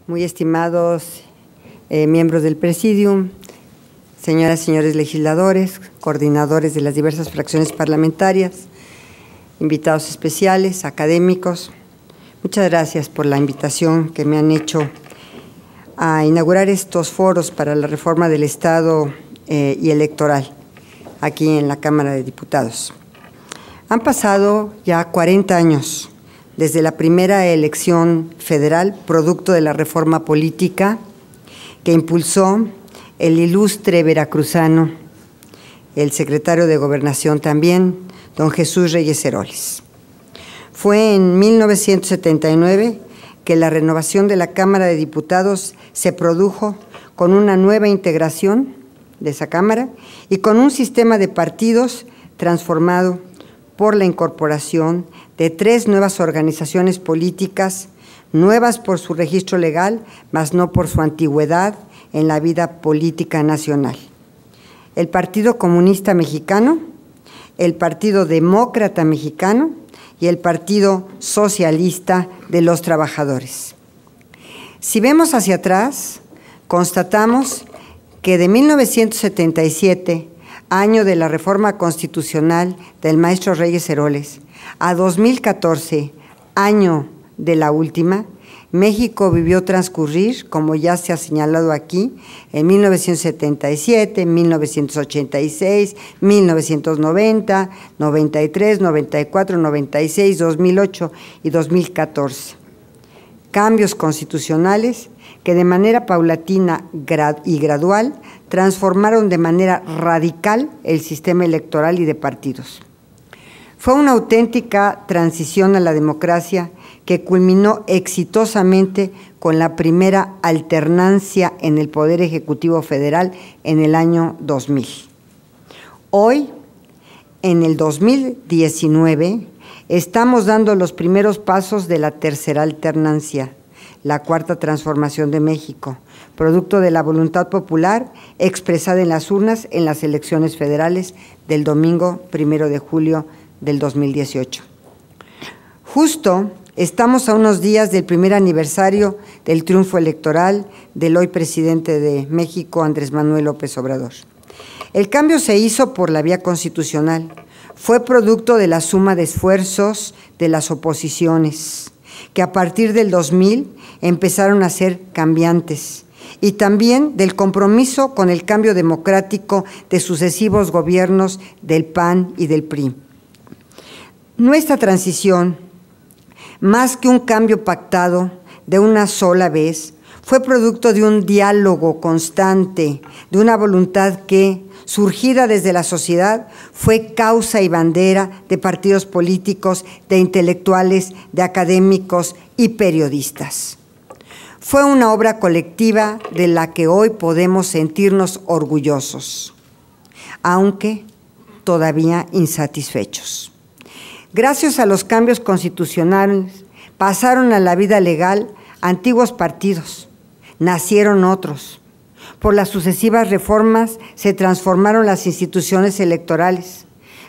muy estimados miembros del Presidium, señoras y señores legisladores, coordinadores de las diversas fracciones parlamentarias, invitados especiales, académicos, muchas gracias por la invitación que me han hecho a inaugurar estos foros para la reforma del Estado y electoral aquí en la Cámara de Diputados. Han pasado ya 40 años desde la primera elección federal, producto de la reforma política que impulsó el ilustre veracruzano, el secretario de Gobernación también, don Jesús Reyes Heroles. Fue en 1979 que la renovación de la Cámara de Diputados se produjo con una nueva integración de esa Cámara y con un sistema de partidos transformado por la incorporación de 3 nuevas organizaciones políticas, nuevas por su registro legal, mas no por su antigüedad en la vida política nacional. El Partido Comunista Mexicano, el Partido Demócrata Mexicano y el Partido Socialista de los Trabajadores. Si vemos hacia atrás, constatamos que de 1977, año de la reforma constitucional del maestro Reyes Heroles, a 2014, año de la última, México vivió transcurrir, como ya se ha señalado aquí, en 1977, 1986, 1990, 93, 94, 96, 2008 y 2014. Cambios constitucionales que de manera paulatina y gradual transformaron de manera radical el sistema electoral y de partidos. Fue una auténtica transición a la democracia que culminó exitosamente con la primera alternancia en el Poder Ejecutivo Federal en el año 2000. Hoy, en el 2019, estamos dando los primeros pasos de la tercera alternancia, la cuarta transformación de México, producto de la voluntad popular expresada en las urnas en las elecciones federales del domingo 1 de julio del 2018. Justo estamos a unos días del primer aniversario del triunfo electoral del hoy presidente de México, Andrés Manuel López Obrador. El cambio se hizo por la vía constitucional, fue producto de la suma de esfuerzos de las oposiciones, que a partir del 2000 empezaron a ser cambiantes, y también del compromiso con el cambio democrático de sucesivos gobiernos del PAN y del PRI. Nuestra transición, más que un cambio pactado de una sola vez, fue producto de un diálogo constante, de una voluntad que, surgida desde la sociedad, fue causa y bandera de partidos políticos, de intelectuales, de académicos y periodistas. Fue una obra colectiva de la que hoy podemos sentirnos orgullosos, aunque todavía insatisfechos. Gracias a los cambios constitucionales, pasaron a la vida legal antiguos partidos, nacieron otros. Por las sucesivas reformas se transformaron las instituciones electorales.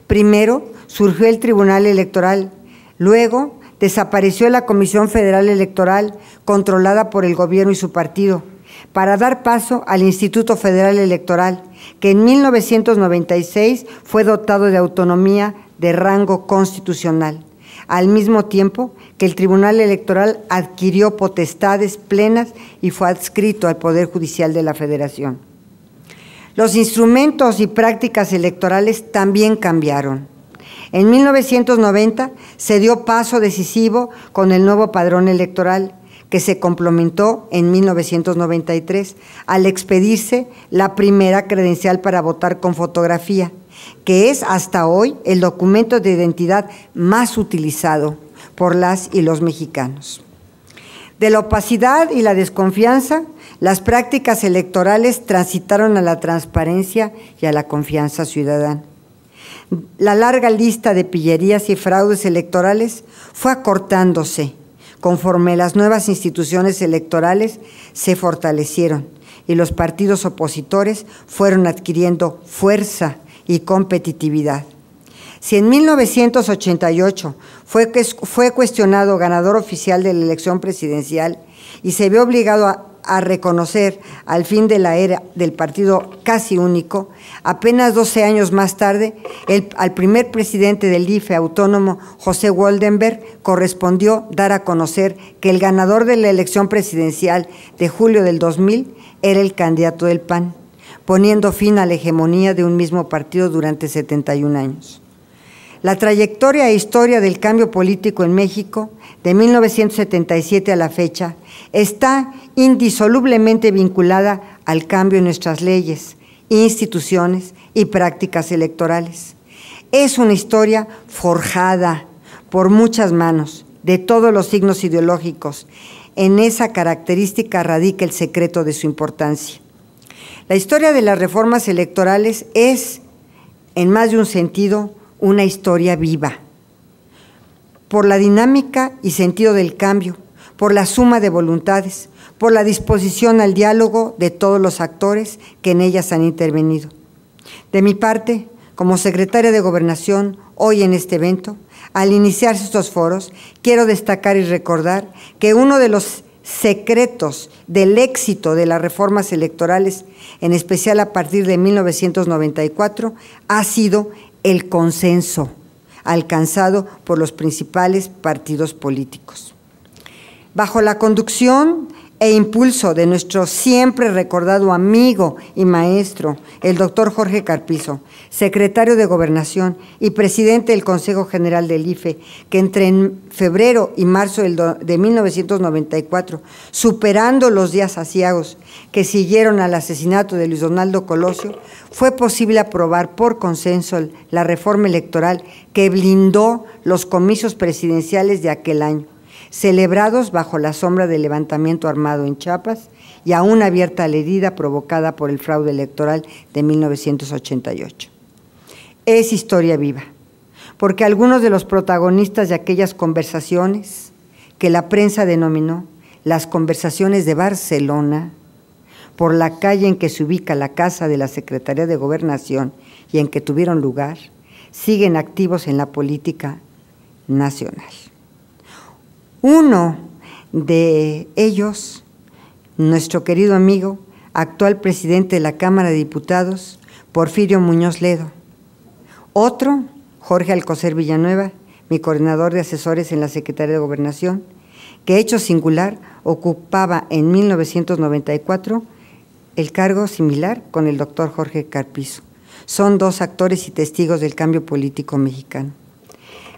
Primero surgió el Tribunal Electoral, luego desapareció la Comisión Federal Electoral, controlada por el gobierno y su partido, para dar paso al Instituto Federal Electoral, que en 1996 fue dotado de autonomía de rango constitucional, al mismo tiempo que el Tribunal Electoral adquirió potestades plenas y fue adscrito al Poder Judicial de la Federación. Los instrumentos y prácticas electorales también cambiaron. En 1990 se dio paso decisivo con el nuevo padrón electoral, que se complementó en 1993 al expedirse la primera credencial para votar con fotografía, que es hasta hoy el documento de identidad más utilizado por las y los mexicanos. De la opacidad y la desconfianza, las prácticas electorales transitaron a la transparencia y a la confianza ciudadana. La larga lista de pillerías y fraudes electorales fue acortándose conforme las nuevas instituciones electorales se fortalecieron y los partidos opositores fueron adquiriendo fuerza y competitividad. Si en 1988 fue cuestionado ganador oficial de la elección presidencial y se ve obligado a reconocer al fin de la era del partido casi único, apenas 12 años más tarde, al primer presidente del IFE autónomo, José Woldenberg, correspondió dar a conocer que el ganador de la elección presidencial de julio del 2000 era el candidato del PAN, poniendo fin a la hegemonía de un mismo partido durante 71 años. La trayectoria e historia del cambio político en México, de 1977 a la fecha, está indisolublemente vinculada al cambio en nuestras leyes, instituciones y prácticas electorales. Es una historia forjada por muchas manos, de todos los signos ideológicos. En esa característica radica el secreto de su importancia. La historia de las reformas electorales es, en más de un sentido, una historia viva, por la dinámica y sentido del cambio, por la suma de voluntades, por la disposición al diálogo de todos los actores que en ellas han intervenido. De mi parte, como secretaria de Gobernación, hoy en este evento, al iniciarse estos foros, quiero destacar y recordar que uno de los secretos del éxito de las reformas electorales, en especial a partir de 1994, ha sido el consenso alcanzado por los principales partidos políticos. Bajo la conducción e impulso de nuestro siempre recordado amigo y maestro, el doctor Jorge Carpizo, secretario de Gobernación y presidente del Consejo General del IFE, que entre febrero y marzo de 1994, superando los días aciagos que siguieron al asesinato de Luis Donaldo Colosio, fue posible aprobar por consenso la reforma electoral que blindó los comicios presidenciales de aquel año, celebrados bajo la sombra del levantamiento armado en Chiapas y aún abierta la herida provocada por el fraude electoral de 1988. Es historia viva, porque algunos de los protagonistas de aquellas conversaciones, que la prensa denominó las conversaciones de Barcelona, por la calle en que se ubica la casa de la Secretaría de Gobernación y en que tuvieron lugar, siguen activos en la política nacional. Uno de ellos, nuestro querido amigo, actual presidente de la Cámara de Diputados, Porfirio Muñoz Ledo. Otro, Jorge Alcocer Villanueva, mi coordinador de asesores en la Secretaría de Gobernación, que hecho singular ocupaba en 1994 el cargo similar con el doctor Jorge Carpizo. Son dos actores y testigos del cambio político mexicano.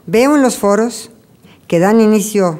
Veo en los foros que dan inicio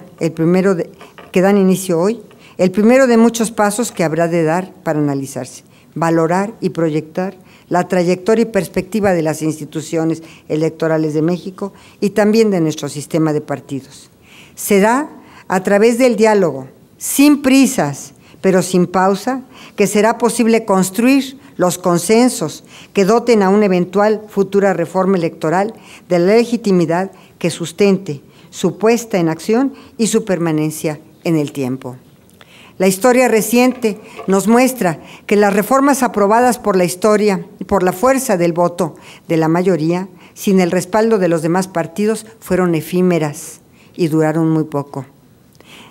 hoy, el primero de muchos pasos que habrá de dar para analizarse, valorar y proyectar la trayectoria y perspectiva de las instituciones electorales de México y también de nuestro sistema de partidos. Se da a través del diálogo, sin prisas, pero sin pausa, que será posible construir los consensos que doten a una eventual futura reforma electoral de la legitimidad que sustente su puesta en acción y su permanencia en el tiempo. La historia reciente nos muestra que las reformas aprobadas por la historia y por la fuerza del voto de la mayoría, sin el respaldo de los demás partidos, fueron efímeras y duraron muy poco.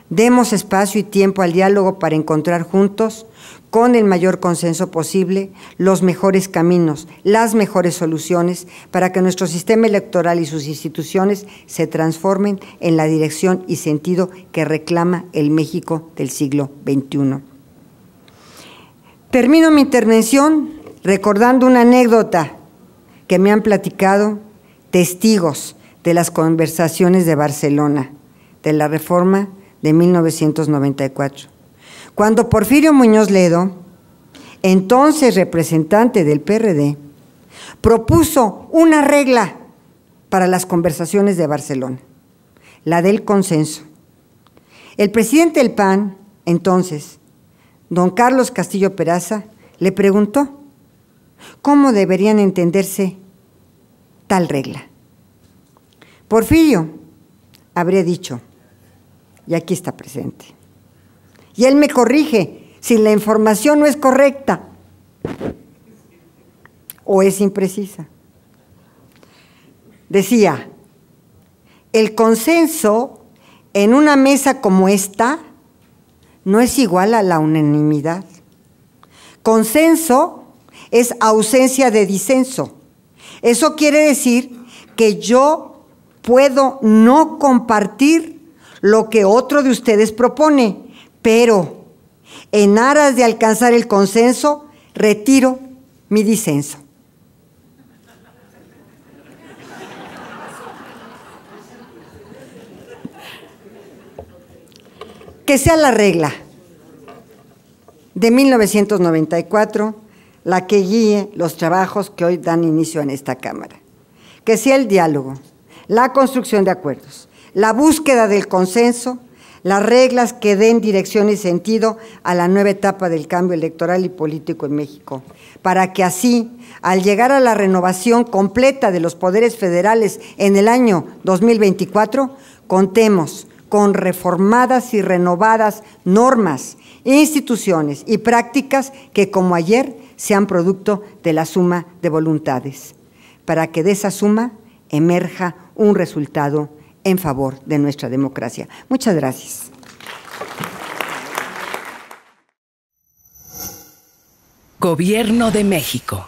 Demos espacio y tiempo al diálogo para encontrar juntos, con el mayor consenso posible, los mejores caminos, las mejores soluciones para que nuestro sistema electoral y sus instituciones se transformen en la dirección y sentido que reclama el México del siglo XXI. Termino mi intervención recordando una anécdota que me han platicado testigos de las conversaciones de Barcelona, de la reforma de 1994. Cuando Porfirio Muñoz Ledo, entonces representante del PRD, propuso una regla para las conversaciones de Barcelona, la del consenso. El presidente del PAN, entonces, don Carlos Castillo Peraza, le preguntó cómo deberían entenderse tal regla. Porfirio habría dicho, y aquí está presente, y él me corrige si la información no es correcta o es imprecisa. Decía, el consenso en una mesa como esta no es igual a la unanimidad. Consenso es ausencia de disenso. Eso quiere decir que yo puedo no compartir lo que otro de ustedes propone, pero en aras de alcanzar el consenso, retiro mi disenso. Que sea la regla de 1994 la que guíe los trabajos que hoy dan inicio en esta Cámara. Que sea el diálogo, la construcción de acuerdos, la búsqueda del consenso, las reglas que den dirección y sentido a la nueva etapa del cambio electoral y político en México, para que así, al llegar a la renovación completa de los poderes federales en el año 2024, contemos con reformadas y renovadas normas, instituciones y prácticas que, como ayer, sean producto de la suma de voluntades, para que de esa suma emerja un resultado en favor de nuestra democracia. Muchas gracias. Gobierno de México.